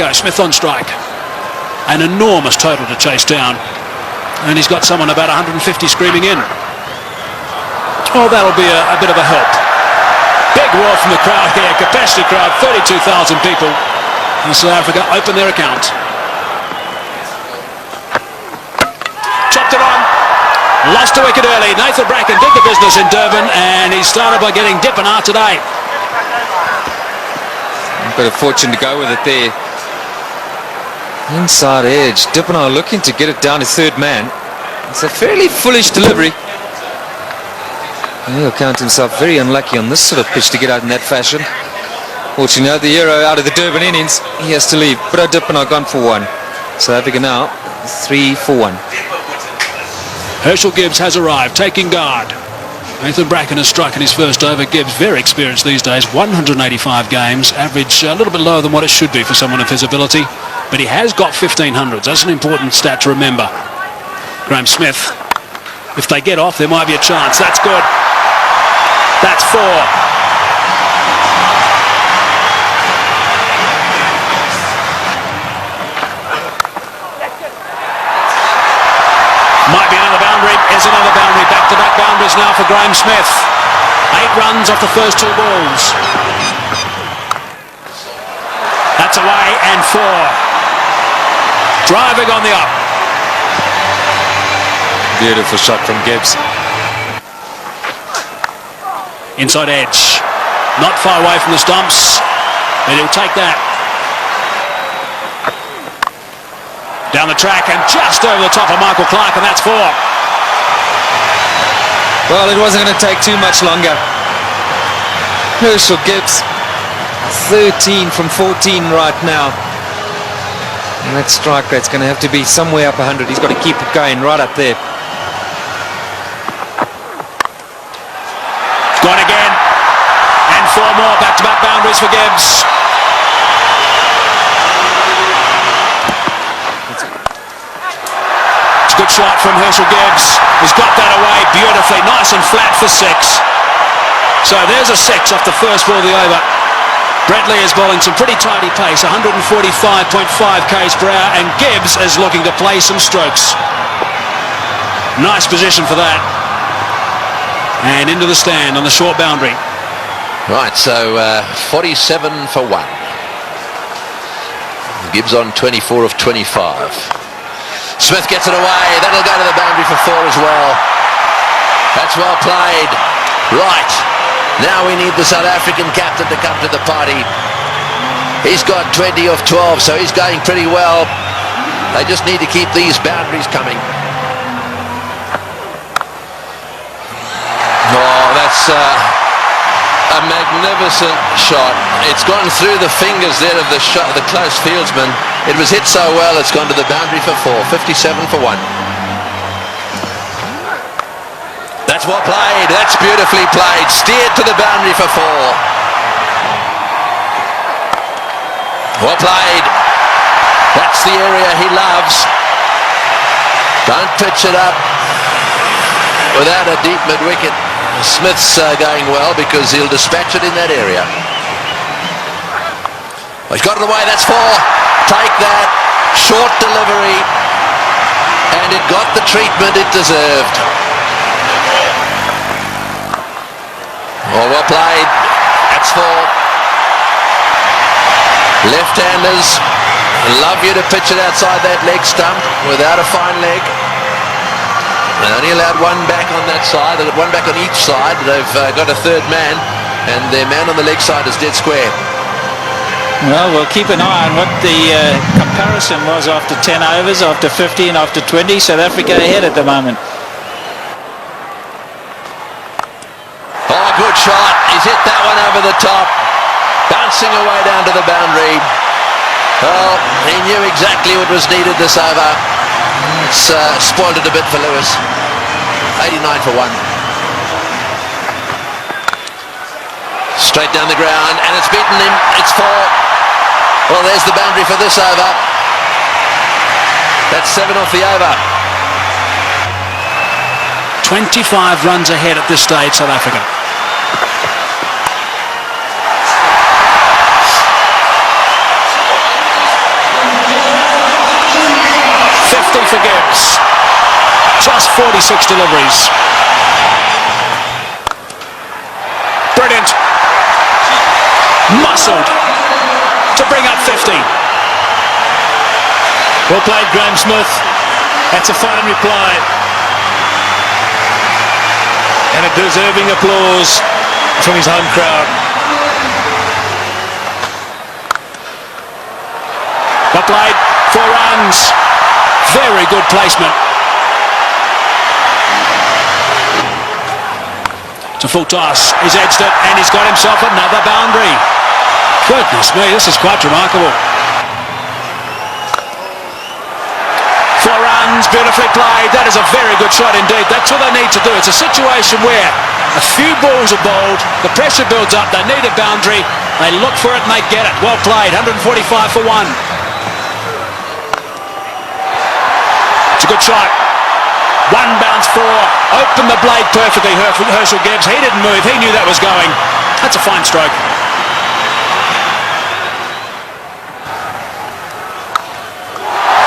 go, Smith on strike. An enormous total to chase down. And he's got someone about 150 screaming in. Oh, that'll be a bit of a help. Big roar from the crowd here, capacity crowd, 32,000 people. And South Africa open their account. Chopped it on. Lost a wicket early. Nathan Bracken did the business in Durban, and he started by getting Dippenaar today. A bit of fortune to go with it there. Inside edge. Dippenaar looking to get it down to third man. It's a fairly foolish delivery. He'll count himself very unlucky on this sort of pitch to get out in that fashion. Fortunately, the hero out of the Durban innings, he has to leave. But Dippenaar gone for one. South Africa now 3 for 1. Herschel Gibbs has arrived, taking guard. Nathan Bracken has struck in his first over. Gibbs, very experienced these days, 185 games, average a little bit lower than what it should be for someone of his ability, but he has got 1500s. That's an important stat to remember. Graham Smith, if they get off, there might be a chance. That's good. That's 4. Might be another boundary. Is another boundary. Back-to-back boundaries now for Graham Smith. 8 runs off the first 2 balls. That's away and 4. Driving on the up. Beautiful shot from Gibbs. Inside edge. Not far away from the stumps, but he'll take that. Down the track and just over the top of Michael Clark, and that's 4. Well, it wasn't going to take too much longer. Herschel Gibbs, 13 from 14 right now. And that strike rate's going to have to be somewhere up 100. He's got to keep it going right up there. Gone again. And 4 more back-to-back boundaries for Gibbs. Good shot from Herschel Gibbs. He's got that away beautifully, nice and flat for 6. So there's a 6 off the first ball of the over. Brett Lee is bowling some pretty tidy pace, 145.5 k's per hour, and Gibbs is looking to play some strokes. Nice position for that. And into the stand on the short boundary. Right, so 47 for 1. Gibbs on 24 of 25. Smith gets it away. That'll go to the boundary for 4 as well. That's well played. Right. Now we need the South African captain to come to the party. He's got 20 of 12, so he's going pretty well. They just need to keep these boundaries coming. Oh, that's a magnificent shot. It's gone through the fingers there of the close fieldsman. It was hit so well, it's gone to the boundary for 4. 57 for 1. That's well played. That's beautifully played. Steered to the boundary for 4. Well played. That's the area he loves. Don't pitch it up without a deep mid-wicket. Smith's going well because he'll dispatch it in that area. Well, he's got it away. That's 4. Take that. Short delivery. And it got the treatment it deserved. Oh, well played. That's 4. Left-handers love you to pitch it outside that leg stump without a fine leg. They only allowed 1 back on that side. They've got 1 back on each side. They've got a third man, and their man on the leg side is dead square. Well, we'll keep an eye on what the comparison was after 10 overs, after 15, after 20. South Africa ahead at the moment. Oh, good shot. He's hit that one over the top. Bouncing away down to the boundary. Well, he knew exactly what was needed this over. It's spoiled it a bit for Lewis. 89 for 1. Straight down the ground, and it's beaten him. It's 4. Well, there's the boundary for this over. That's 7 off the over. 25 runs ahead at this stage, South Africa. 60 for Gibbs. Just 46 deliveries. Brilliant. Muscled to bring up 50. Well played, Graham Smith. That's a fine reply. And a deserving applause from his home crowd. Well played, 4 runs. Very good placement. To full toss, he's edged it and he's got himself another boundary. Goodness me, this is quite remarkable. 4 runs, beautifully played. That is a very good shot indeed. That's all they need to do. It's a situation where a few balls are bowled, the pressure builds up, they need a boundary, they look for it and they get it. Well played, 145 for 1. It's a good shot. 1 bounce 4, opened the blade perfectly, Herschel Gibbs. He didn't move, he knew that was going. That's a fine stroke.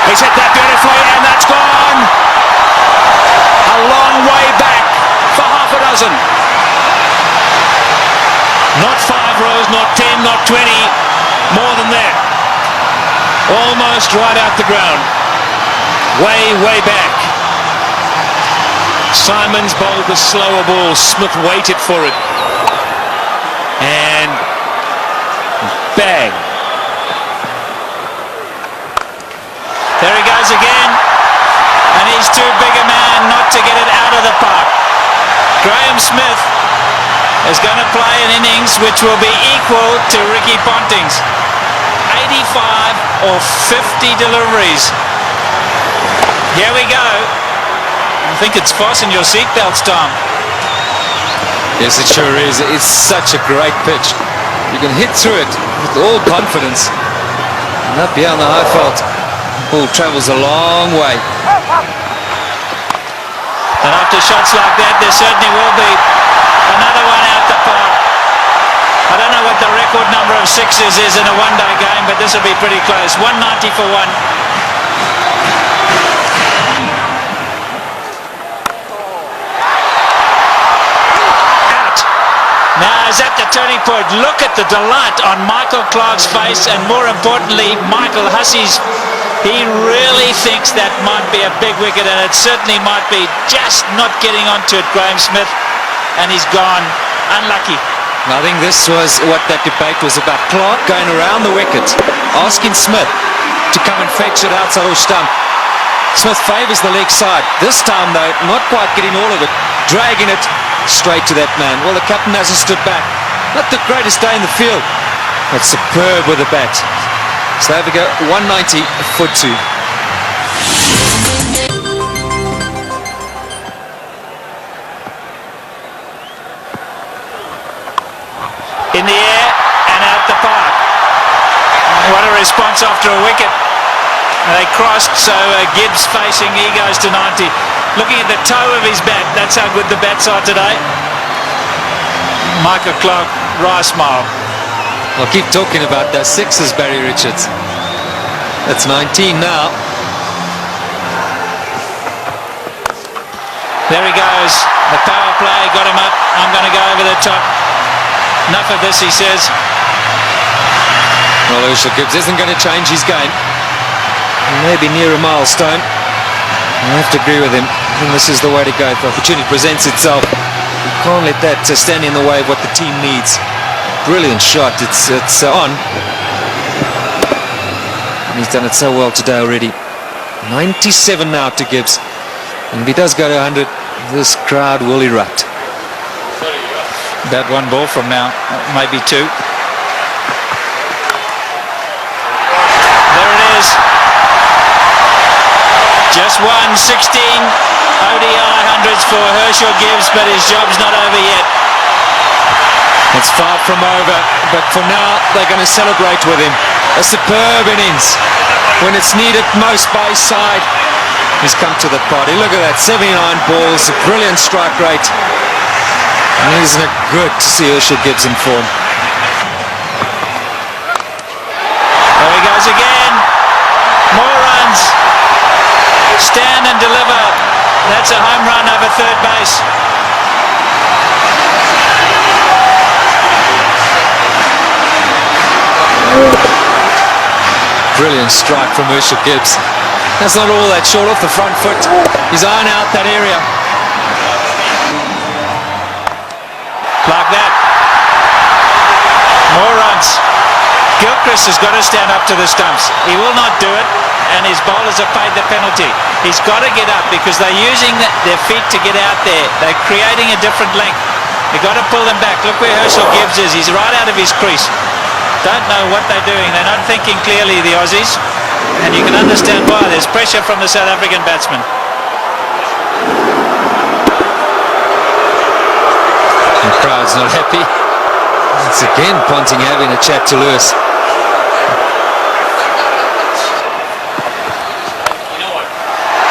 He's hit that beautifully and that's gone. A long way back for half a dozen. Not 5 rows, not 10, not 20, more than that. Almost right out the ground. Way, way back. Simons bowled the slower ball. Smith waited for it. And bang. There he goes again. And he's too big a man not to get it out of the park. Graham Smith is going to play an innings which will be equal to Ricky Ponting's. 85 or 50 deliveries. Here we go. I think it's fasten your seatbelts, Tom. Yes, it sure is. It's such a great pitch. You can hit through it with all confidence. And up here on the high fault, ball travels a long way. And after shots like that, there certainly will be another one out the park. I don't know what the record number of sixes is in a one-day game, but this will be pretty close. 190 for 1. Now is at the turning point. Look at the delight on Michael Clarke's face, and more importantly, Michael Hussey's. He really thinks that might be a big wicket, and it certainly might be. Just not getting onto it, Graham Smith, and he's gone. Unlucky. I think this was what that debate was about. Clarke going around the wicket, asking Smith to come and fetch it outside or stump. Smith favours the leg side. This time, though, not quite getting all of it, dragging it straight to that man. Well, the captain hasn't stood back. Not the greatest day in the field, but superb with the bat. So there we go, 190 for 2. In the air and out the park. What a response after a wicket. They crossed, so Gibbs facing, he goes to 90. Looking at the toe of his bat, that's how good the bats are today. Michael Clarke, wry smile. I'll keep talking about those sixes, Barry Richards. That's 19 now. There he goes. The power play got him up. I'm going to go over the top. Enough of this, he says. Well, Herschel Gibbs isn't going to change his game. Maybe near a milestone. I have to agree with him. I think this is the way to go. If the opportunity presents itself, you can't let that stand in the way of what the team needs. Brilliant shot. It's on. And he's done it so well today already. 97 now to Gibbs. And if he does go to 100, this crowd will erupt. About 1 ball from now, maybe 2. There it is. Just 16 ODI hundreds for Herschel Gibbs, but his job's not over yet. It's far from over, but for now they're going to celebrate with him. A superb innings. When it's needed most by his side, he's come to the party. Look at that, 79 balls, a brilliant strike rate. And isn't it good to see Herschel Gibbs in form? There he goes again. More runs. Brilliant strike from Herschel Gibbs. That's not all that short off the front foot. He's eyeing out that area. Like that. More runs. Gilchrist has got to stand up to the stumps. He will not do it, and his bowlers have paid the penalty. He's got to get up because they're using their feet to get out there. They're creating a different length. You've got to pull them back. Look where Herschel Gibbs is. He's right out of his crease. Don't know what they're doing. They're not thinking clearly, the Aussies. And you can understand why. There's pressure from the South African batsman. The crowd's not happy. It's again Ponting having a chat to Lewis.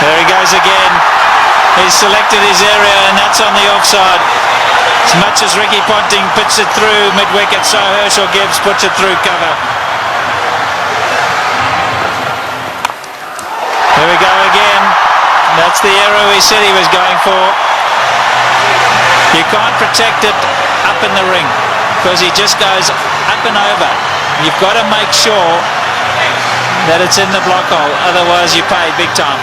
There he goes again. He's selected his area, and that's on the offside. As much as Ricky Ponting puts it through mid-wicket, so Herschel Gibbs puts it through cover. Here we go again. That's the arrow he said he was going for. You can't protect it up in the ring because he just goes up and over. You've got to make sure that it's in the block hole, otherwise you pay big time.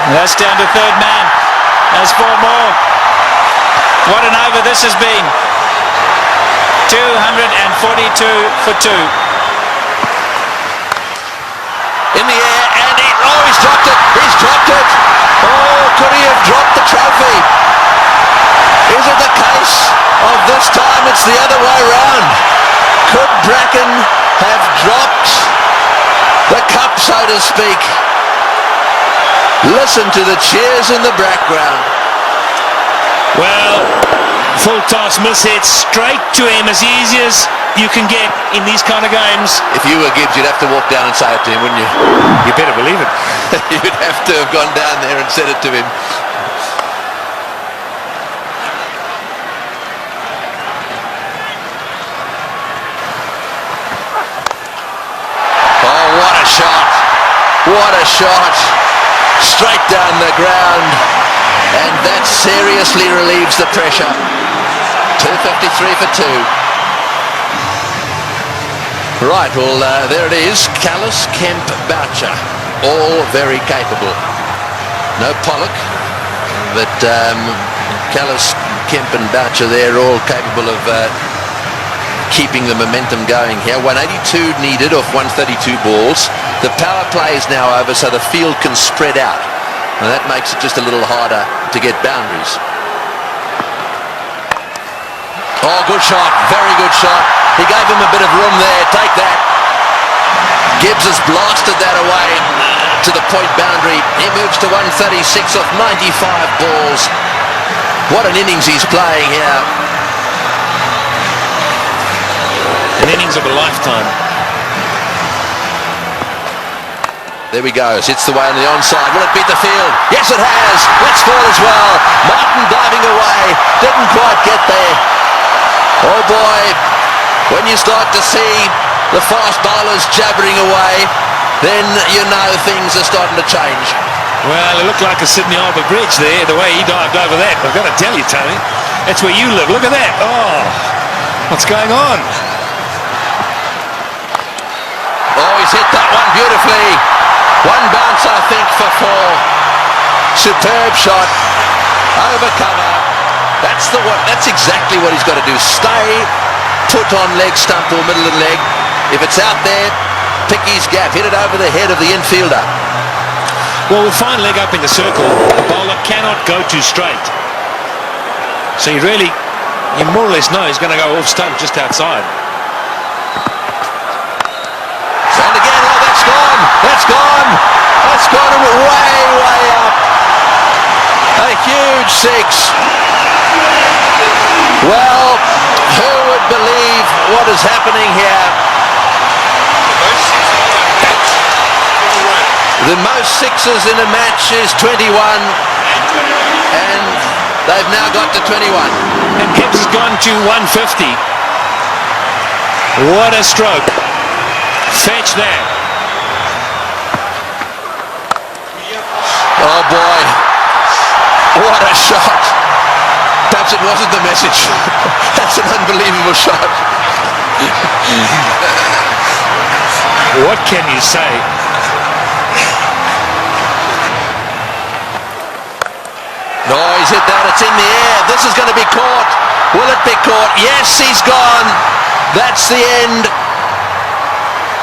And that's down to third man. There's 4 more. What an over this has been. 242 for 2. In the air, and he's dropped it. He's dropped it. Oh, could he have dropped the trophy? Is it the case of this time it's the other way round? Could Bracken have dropped the cup, so to speak? Listen to the cheers in the background. Well, full toss miss hit straight to him, as easy as you can get in these kind of games. If you were Gibbs, you'd have to walk down and say it to him, wouldn't you? You better believe it. You'd have to have gone down there and said it to him. Oh, what a shot. What a shot. Straight down the ground. And that seriously relieves the pressure. 253 for 2. Right, well, there it is. Callis, Kemp, Boucher, all very capable. No Pollock, but Callis, Kemp and Boucher, they're all capable of keeping the momentum going here. 182 needed off 132 balls. The power play is now over, so the field can spread out. And that makes it just a little harder to get boundaries. Oh, good shot. Very good shot. He gave him a bit of room there. Take that. Gibbs has blasted that away to the point boundary. He moves to 136 off 95 balls. What an innings he's playing here. An innings of a lifetime. There we go. Hits the way on the onside. Will it beat the field? Yes, it has. That's 4 as well. Martin diving away. Didn't quite get there. Oh boy. When you start to see the fast bowlers jabbering away, then you know things are starting to change. Well, it looked like a Sydney Harbour Bridge there, the way he dived over that. I've got to tell you, Tony, that's where you live. Look at that. Oh, what's going on? Oh, he's hit that one beautifully. One bounce, I think, for 4. Superb shot. Over cover. That's exactly what he's got to do. Stay put on leg stump or middle of the leg. If it's out there, pick his gap. Hit it over the head of the infielder. Well, with fine leg up in the circle, the bowler cannot go too straight. So you more or less know he's going to go off stump just outside. And again, oh, that's gone. That's gone. That's gone and way, way up. A huge 6. Well, who would believe what is happening here? The most 6s in a match is 21, and they've now got to 21. And Gibbs has gone to 150. What a stroke. Fetch that. Oh boy, what a shot. Perhaps it wasn't the message. That's an unbelievable shot. What can you say? No, he's hit that. It's in the air. This is going to be caught. Will it be caught? Yes, he's gone. That's the end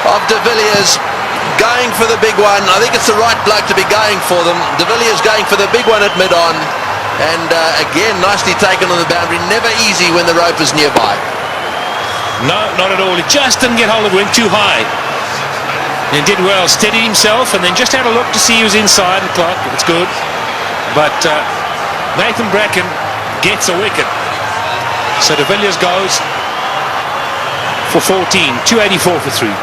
of De Villiers. Going for the big one. I think it's the right bloke to be going for them. De Villiers going for the big one at mid-on. And again, nicely taken on the boundary. Never easy when the rope is nearby. No, not at all. He just didn't get hold of it. Went too high. And did well. Steadied himself and then just had a look to see he was inside the clock. It's good. But Nathan Bracken gets a wicket. So De Villiers goes for 14. 284 for 3.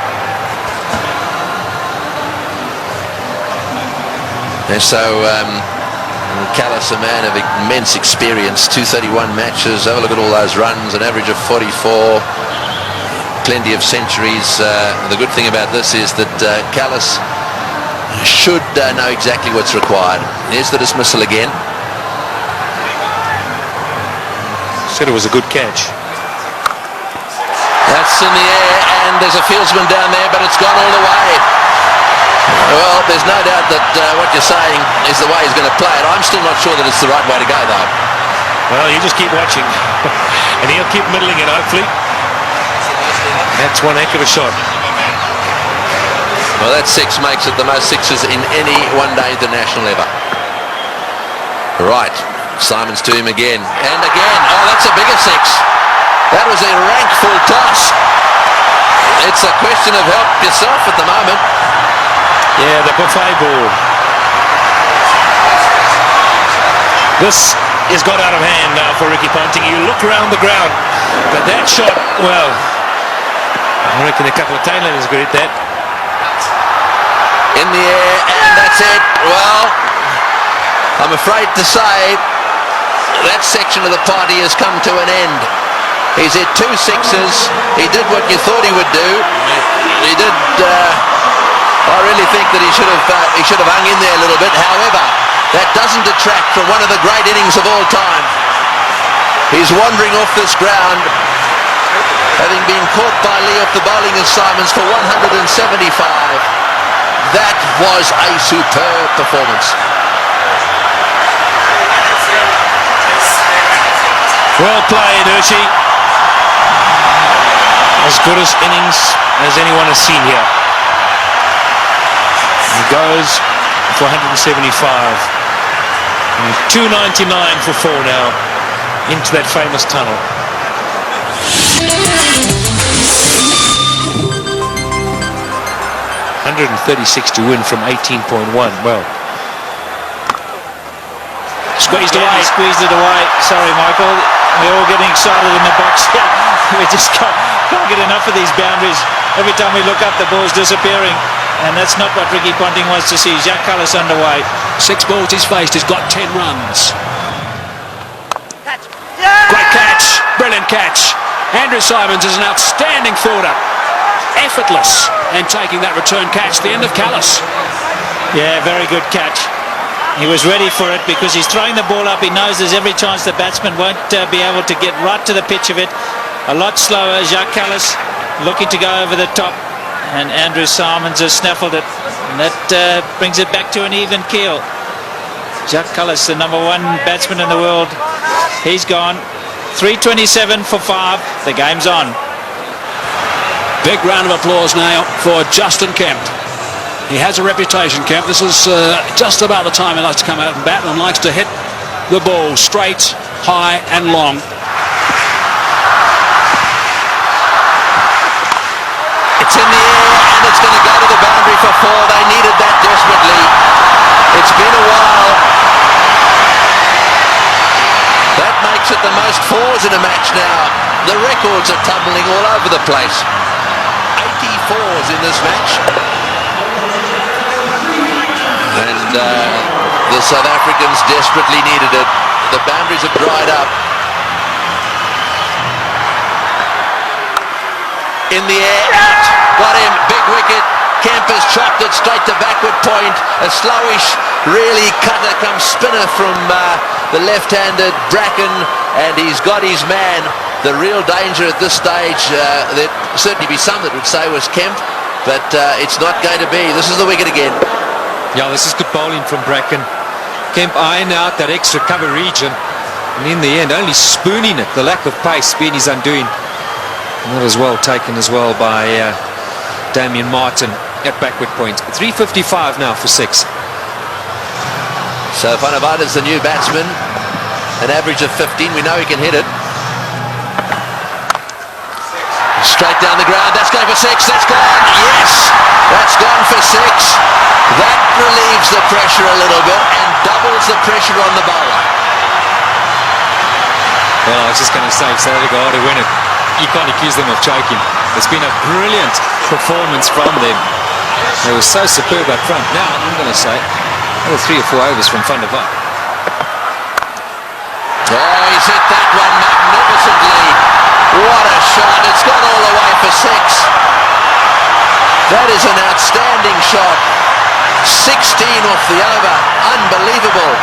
And so Callis, a man of immense experience, 231 matches. Have a look at all those runs, an average of 44, plenty of centuries. The good thing about this is that Callis should know exactly what's required. Here's the dismissal again. Said it was a good catch. That's in the air, and there's a fieldsman down there, but it's gone all the way. Well, there's no doubt that what you're saying is the way he's going to play it. I'm still not sure that it's the right way to go, though. Well, you just keep watching. And he'll keep middling it, hopefully. That's one heck of a shot. Well, that six makes it the most sixes in any one-day international ever. Right, Simons to him again. And again. Oh, that's a bigger six. That was a rank full toss. It's a question of help yourself at the moment. Yeah, the buffet ball. This has got out of hand now for Ricky Ponting. You look around the ground, but that shot, well, I reckon a couple of tailenders could hit that. In the air, and that's it. Well, I'm afraid to say that section of the party has come to an end. He's hit 2 sixes. He did what you thought he would do. He did. I really think that he should have hung in there a little bit. However, that doesn't detract from one of the great innings of all time. He's wandering off this ground, having been caught by Lee off the bowling of Simons for 175. That was a superb performance. Well played, Hershey. As good as innings as anyone has seen here. He goes for 175. And 299 for 4 now into that famous tunnel. 136 to win from 18.1. Well, Squeezed away. He squeezed it away. Sorry, Michael. We're all getting excited in the box here. We just can't get enough of these boundaries. Every time we look up, the ball's disappearing. And that's not what Ricky Ponting wants to see. Jacques Kallis underway. 6 balls he's faced. He's got 10 runs. Great catch. Brilliant catch. Andrew Simons is an outstanding fielder. Effortless. And taking that return catch. The end of Kallis. Yeah, very good catch. He was ready for it because he's throwing the ball up. He knows there's every chance the batsman won't be able to get right to the pitch of it. A lot slower. Jacques Kallis looking to go over the top. And Andrew Simons has snaffled it. And that brings it back to an even keel. Jacques Kallis, the #1 batsman in the world. He's gone. 327 for 5. The game's on. Big round of applause now for Justin Kemp. He has a reputation, Kemp. This is just about the time he likes to come out and bat and likes to hit the ball straight, high and long. It's in the air and it's going to go to the boundary for 4. They needed that desperately. It's been a while. That makes it the most 4s in a match now. The records are tumbling all over the place. 84s in this match. And the South Africans desperately needed it. The boundaries have dried up. In the air, out. Got him, big wicket. Kemp has chopped it straight to backward point. A slowish, really cutter come spinner from the left-handed Bracken, and he's got his man. The real danger at this stage, there'd certainly be some that would say was Kemp. but it's not going to be. This is the wicket again. Yeah, this is good bowling from Bracken. Kemp eyeing out that extra cover region, and in the end only spooning it. The lack of pace being his undoing. And that was well taken as well by Damien Martin at backward point. 3:55 now for 6. So Van der Vaart is the new batsman, an average of 15. We know he can hit it. Straight down the ground, that's going for 6, that's gone, yes, that's gone for 6. That relieves the pressure a little bit and doubles the pressure on the bowler. Well, I was just going to say, if South Africa are to win it, you can't accuse them of choking. It's been a brilliant performance from them. They were so superb up front. Now, I'm going to say, another 3 or 4 overs from Van der Vaart. Oh, he's hit that one magnificently. What a shot. It's gone all the way for 6. That is an outstanding shot. 16 off the over. Unbelievable.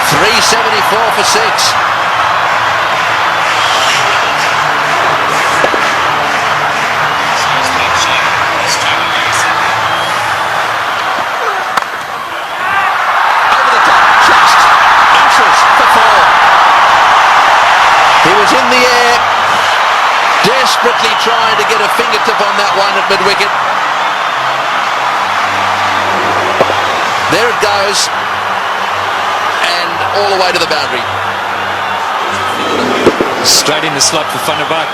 374 for 6. Over the top. Just inches for 4. He was in the air, desperately trying to get a fingertip on that one at mid-wicket. There it goes, and all the way to the boundary. Straight in the slot for Van der Vaart.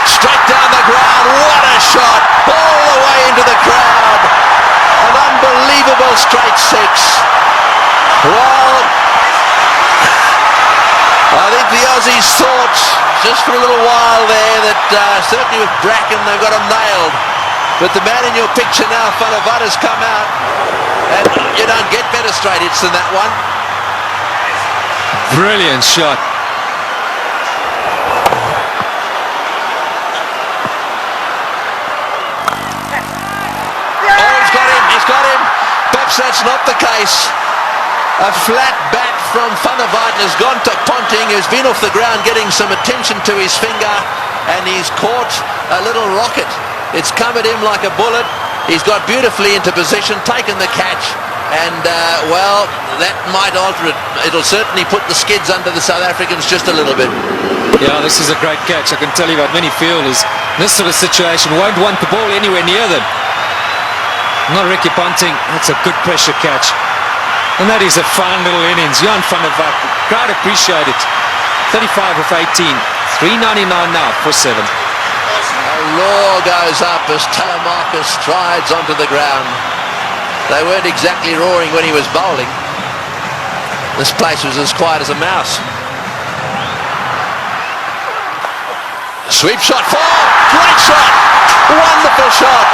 Straight down the ground, what a shot, all the way into the crowd. An unbelievable straight 6. Well, I think the Aussies thought just for a little while there that certainly with Bracken they've got him nailed. But the man in your picture now, Van der Vaart, has come out, and you don't get better straight hits than that one. Brilliant shot. Oh, he's got him. Perhaps that's not the case. A flat bat from Van der Vaart has gone to Ponting, who's been off the ground getting some attention to his finger, and he's caught a little rocket. It's come at him like a bullet. He's got beautifully into position, taken the catch, and well, that might alter it. It'll certainly put the skids under the South Africans just a little bit. Yeah, this is a great catch. I can tell you about many fielders. This sort of situation won't want the ball anywhere near them. Not Ricky Ponting. That's a good pressure catch. And that is a fine little innings. Jan van der Vaart, crowd appreciate it. 35 of 18. 399 now for 7. A roar goes up as Telemarcus strides onto the ground. They weren't exactly roaring when he was bowling. This place was as quiet as a mouse. Sweep shot, 4! Great shot! Wonderful shot!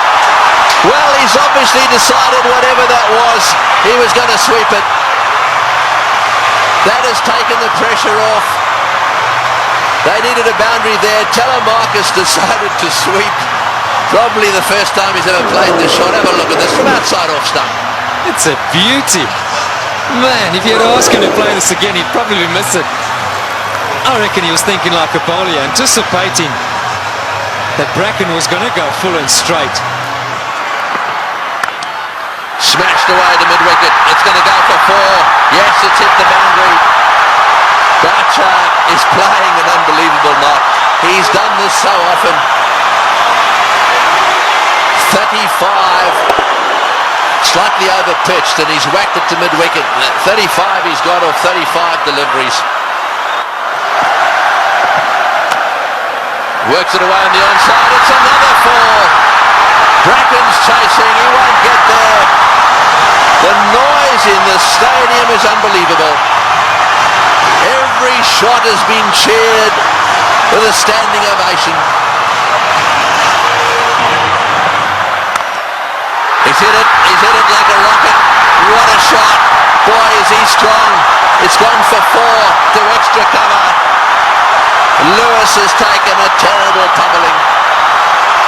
Well, he's obviously decided whatever that was, he was going to sweep it. That has taken the pressure off. They needed a boundary there. Telemarcus decided to sweep. Probably the first time he's ever played this shot. Have a look at this from outside off stump. It's a beauty. Man, if you had asked him to play this again, he'd probably miss it. I reckon he was thinking like a bowler, anticipating that Bracken was going to go full and straight. Smashed away to mid-wicket. It's going to go for 4. Yes, it's hit the boundary. Boucher is playing an unbelievable knock. He's done this so often. 35. Slightly over-pitched, and he's whacked it to mid-wicket. 35 he's got off 35 deliveries. Works it away on the onside. It's another 4. Bracken's chasing. He won't get there. The noise in the stadium is unbelievable. Every shot has been cheered with a standing ovation. He's hit it like a rocket. What a shot. Boy, is he strong. It's gone for 4 to extra cover. Lewis has taken a terrible pummeling.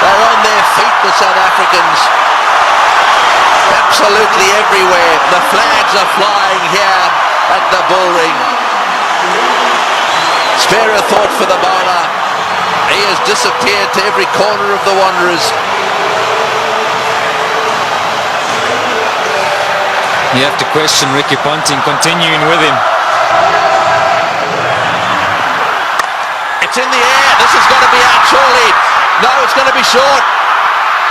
They're on their feet, the South Africans. Absolutely everywhere. The flags are flying here at the bull ring. Spare a thought for the bowler. He has disappeared to every corner of the Wanderers. You have to question Ricky Ponting continuing with him. It's in the air. This has got to be out surely. No, it's going to be short.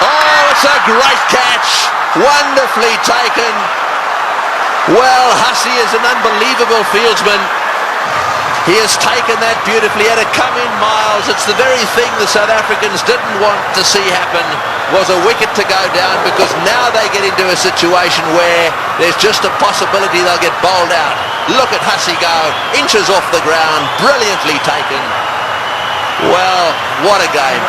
Oh, it's a great catch. Wonderfully taken. Well, Hussey is an unbelievable fieldsman. He has taken that beautifully. Had it come in miles, it's the very thing the South Africans didn't want to see happen, was a wicket to go down, because now they get into a situation where there's just a possibility they'll get bowled out. Look at Hussey go, inches off the ground, brilliantly taken. Well, what a game.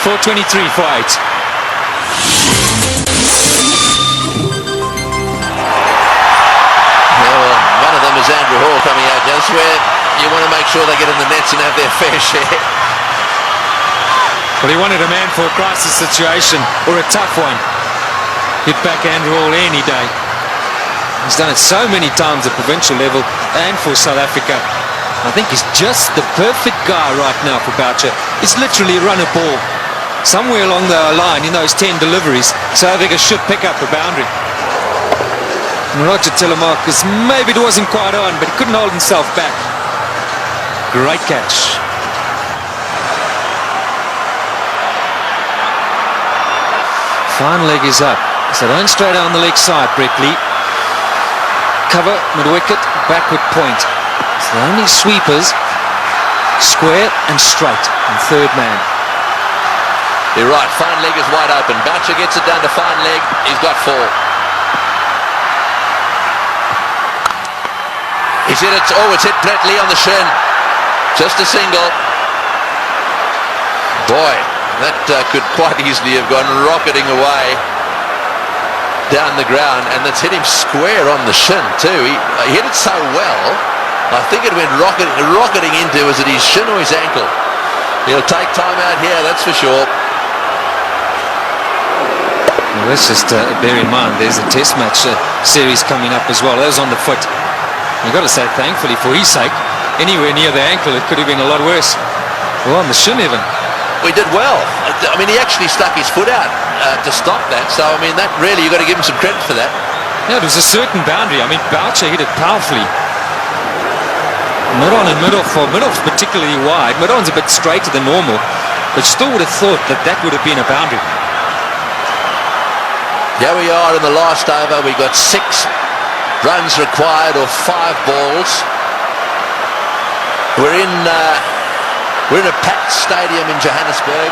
.423 for 8. Well, one of them is Andrew Hall coming out. That's where you want to make sure they get in the nets and have their fair share. Well, he wanted a man for a crisis situation, or a tough one. Hit back Andrew Hall any day. He's done it so many times at provincial level and for South Africa. I think he's just the perfect guy right now for Boucher. He's literally run a ball. Somewhere along the line in those 10 deliveries, South Africa should pick up a boundary. And Roger Telemarcus, maybe it wasn't quite on, but he couldn't hold himself back. Great catch. Fine leg is up. So don't straight down the leg side, Brett Lee. Cover, mid-wicket, backward point. So the only sweepers, square and straight, and third man. You're right, fine leg is wide open. Boucher gets it down to fine leg. He's got 4. He's hit it. Oh, it's hit Brett Lee on the shin. Just a single. Boy, that could quite easily have gone rocketing away down the ground, and that's hit him square on the shin too. He hit it so well, I think it went rocketing into, was it his shin or his ankle? He'll take time out here, that's for sure. Well, let's just bear in mind there's a test match series coming up as well. That was on the foot. You've got to say thankfully for his sake, anywhere near the ankle it could have been a lot worse. Well, on the shin even. We did well. I mean, he actually stuck his foot out to stop that. So, I mean, that really, you've got to give him some credit for that. Yeah, it was a certain boundary. I mean, Boucher hit it powerfully. Mid-on and mid-off, or mid-off's particularly wide. Mid-on's a bit straighter than normal, but still would have thought that that would have been a boundary. Here we are in the last over. We got 6 runs required, or 5 balls. We're in a packed stadium in Johannesburg.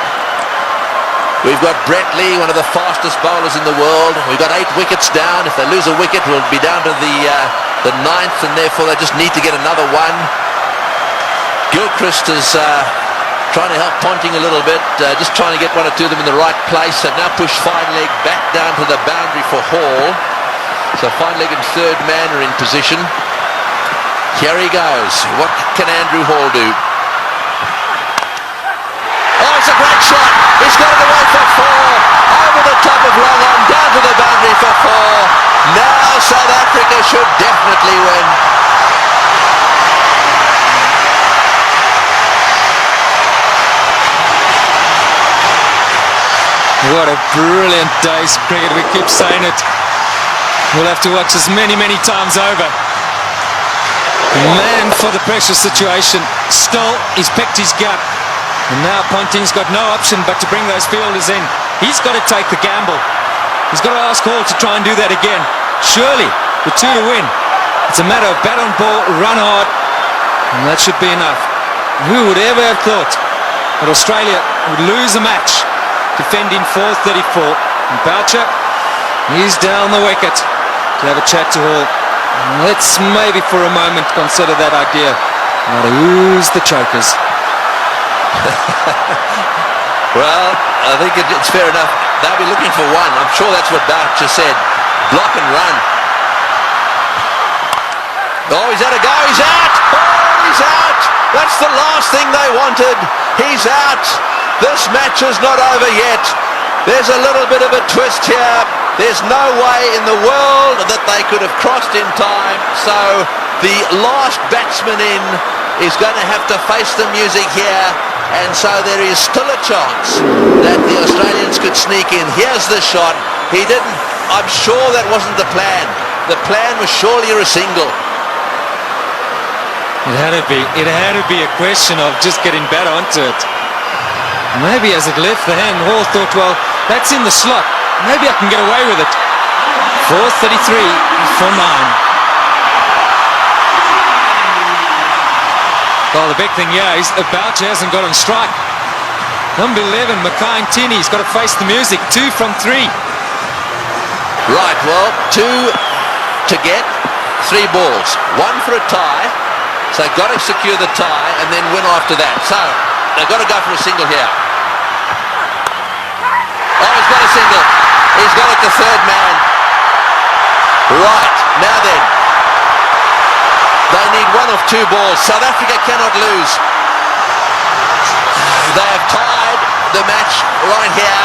We've got Brett Lee, one of the fastest bowlers in the world. We've got 8 wickets down. If they lose a wicket, we'll be down to the 9th, and therefore they just need to get another one. Gilchrist is trying to help Ponting a little bit, just trying to get 1 or 2 of them in the right place. So now push fine leg back down to the boundary for Hall. So fine leg and third man are in position. Here he goes. What can Andrew Hall do? Oh, it's a great shot. He's got it away for 4. Over the top of long on, down to the boundary for 4. Now South Africa should definitely win. What a brilliant day's cricket. We keep saying it. We'll have to watch this many, many times over. Man for the pressure situation. Still, he's picked his gap. And now Ponting's got no option but to bring those fielders in. He's got to take the gamble. He's got to ask Hall to try and do that again. Surely, with 2 to win, it's a matter of bat on ball, run hard, and that should be enough. Who would ever have thought that Australia would lose a match defending 434? And Boucher, he's down the wicket to have a chat to Hall. And let's maybe for a moment consider that idea. Now to ooze the chokers. Well, I think it's fair enough. They'll be looking for 1. I'm sure that's what Boucher said. Block and run. Oh, he's had a go. He's out. Oh, he's out. That's the last thing they wanted. He's out. This match is not over yet. There's a little bit of a twist here. There's no way in the world that they could have crossed in time. So the last batsman in is going to have to face the music here. And so there is still a chance that the Australians could sneak in. Here's the shot. He didn't. I'm sure that wasn't the plan. The plan was surely a single. It had to be a question of just getting better onto it. Maybe as it left the hand, Hall thought, well, that's in the slot. Maybe I can get away with it. 4:33 for 9. Well, the big thing here is Boucher hasn't got on strike. Number 11, Mackay-Tini's got to face the music. 2 from 3. Right, well, 2 to get, 3 balls. 1 for a tie. So they've got to secure the tie and then win after that. So they've got to go for a single here. Oh, he's got a single. He's got it to third man. Right, now then. They need 1 of 2 balls. South Africa cannot lose. They have tied the match right here.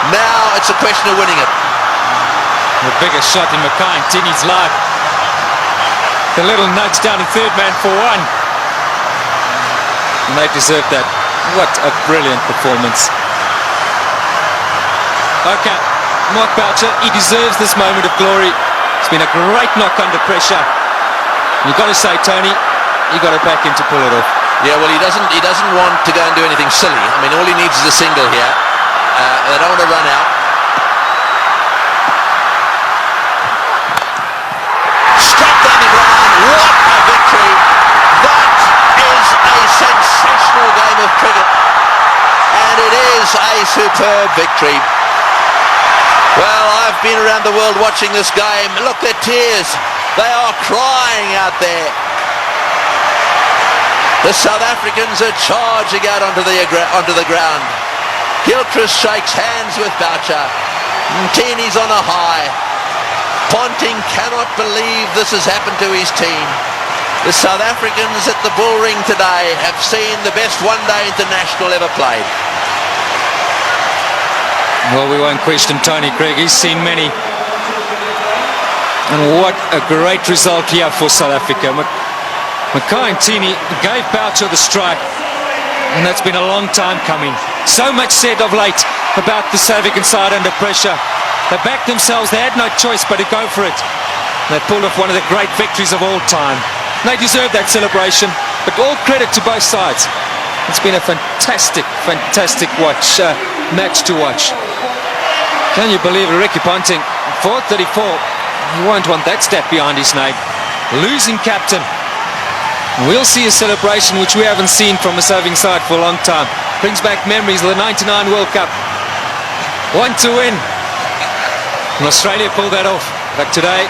Now it's a question of winning it. The biggest shot in Mackay-Tini's life. The little nudge down to third man for 1. And they deserve that. What a brilliant performance. Okay, Mark Boucher, he deserves this moment of glory. It's been a great knock under pressure. You've got to say, Tony, you've got to back him to pull it off. Yeah, well, he doesn't want to go and do anything silly. I mean, all he needs is a single here. They don't want to run out. Straight down the ground. What a victory. That is a sensational game of cricket. And it is a superb victory. Well, I've been around the world watching this game. Look, their tears. They are crying out there. The South Africans are charging out onto the ground. Gilchrist shakes hands with Boucher. Tini's on a high. Ponting cannot believe this has happened to his team. The South Africans at the Bull Ring today have seen the best one-day international ever played. Well, we won't question Tony Craig. He's seen many. And what a great result here for South Africa. Mackay-Tini gave Boucher the strike, and that's been a long time coming. So much said of late about the South African side under pressure. They backed themselves, they had no choice but to go for it. They pulled off one of the great victories of all time. They deserve that celebration, but all credit to both sides. It's been a fantastic match to watch. Can you believe it? Ricky Ponting, 4:34. You won't want that stat behind his name. Losing captain. We'll see a celebration which we haven't seen from a serving side for a long time. Brings back memories of the 99 World Cup. 1 to win. And Australia pulled that off. But today,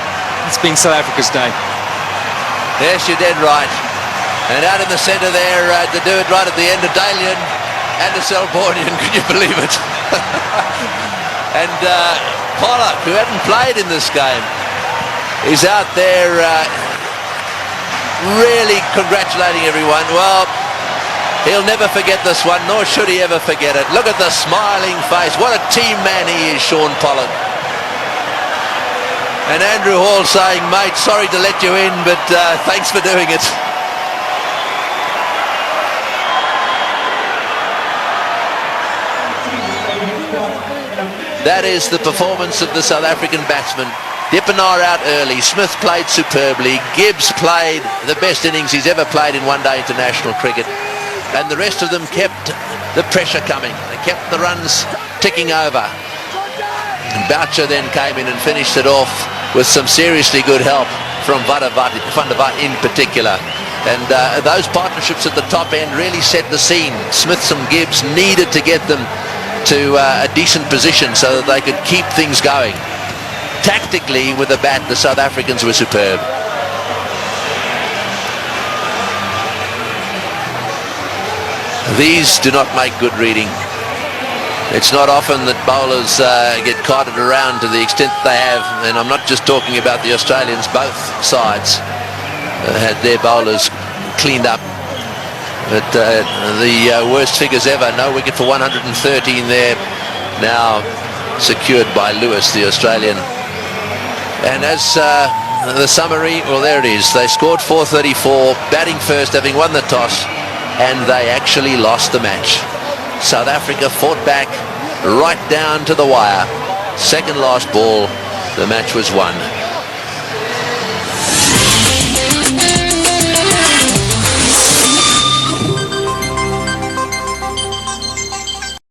it's been South Africa's day. Yes, you're dead right. And out in the centre there, to do it right at the end of Dalian and the Selbornian, can you believe it? And Pollock, who hadn't played in this game, is out there really congratulating everyone. Well, he'll never forget this one, nor should he ever forget it. Look at the smiling face. What a team man he is, Sean Pollock. And Andrew Hall saying, mate, sorry to let you in, but thanks for doing it. That is the performance of the South African batsmen. Dippenaar out early. Smith played superbly. Gibbs played the best innings he's ever played in one-day international cricket. And the rest of them kept the pressure coming. They kept the runs ticking over. And Boucher then came in and finished it off with some seriously good help from Van der Vaart in particular. And those partnerships at the top end really set the scene. Smith and Gibbs needed to get them to a decent position so that they could keep things going. Tactically, with the bat, the South Africans were superb. These do not make good reading. It's not often that bowlers get carted around to the extent they have, and I'm not just talking about the Australians. Both sides had their bowlers cleaned up. But the worst figures ever. No wicket for 113 there now secured by Lewis, the Australian. And as the summary, well, there it is. They scored 434, batting first, having won the toss, and they actually lost the match. South Africa fought back right down to the wire. Second last ball, the match was won.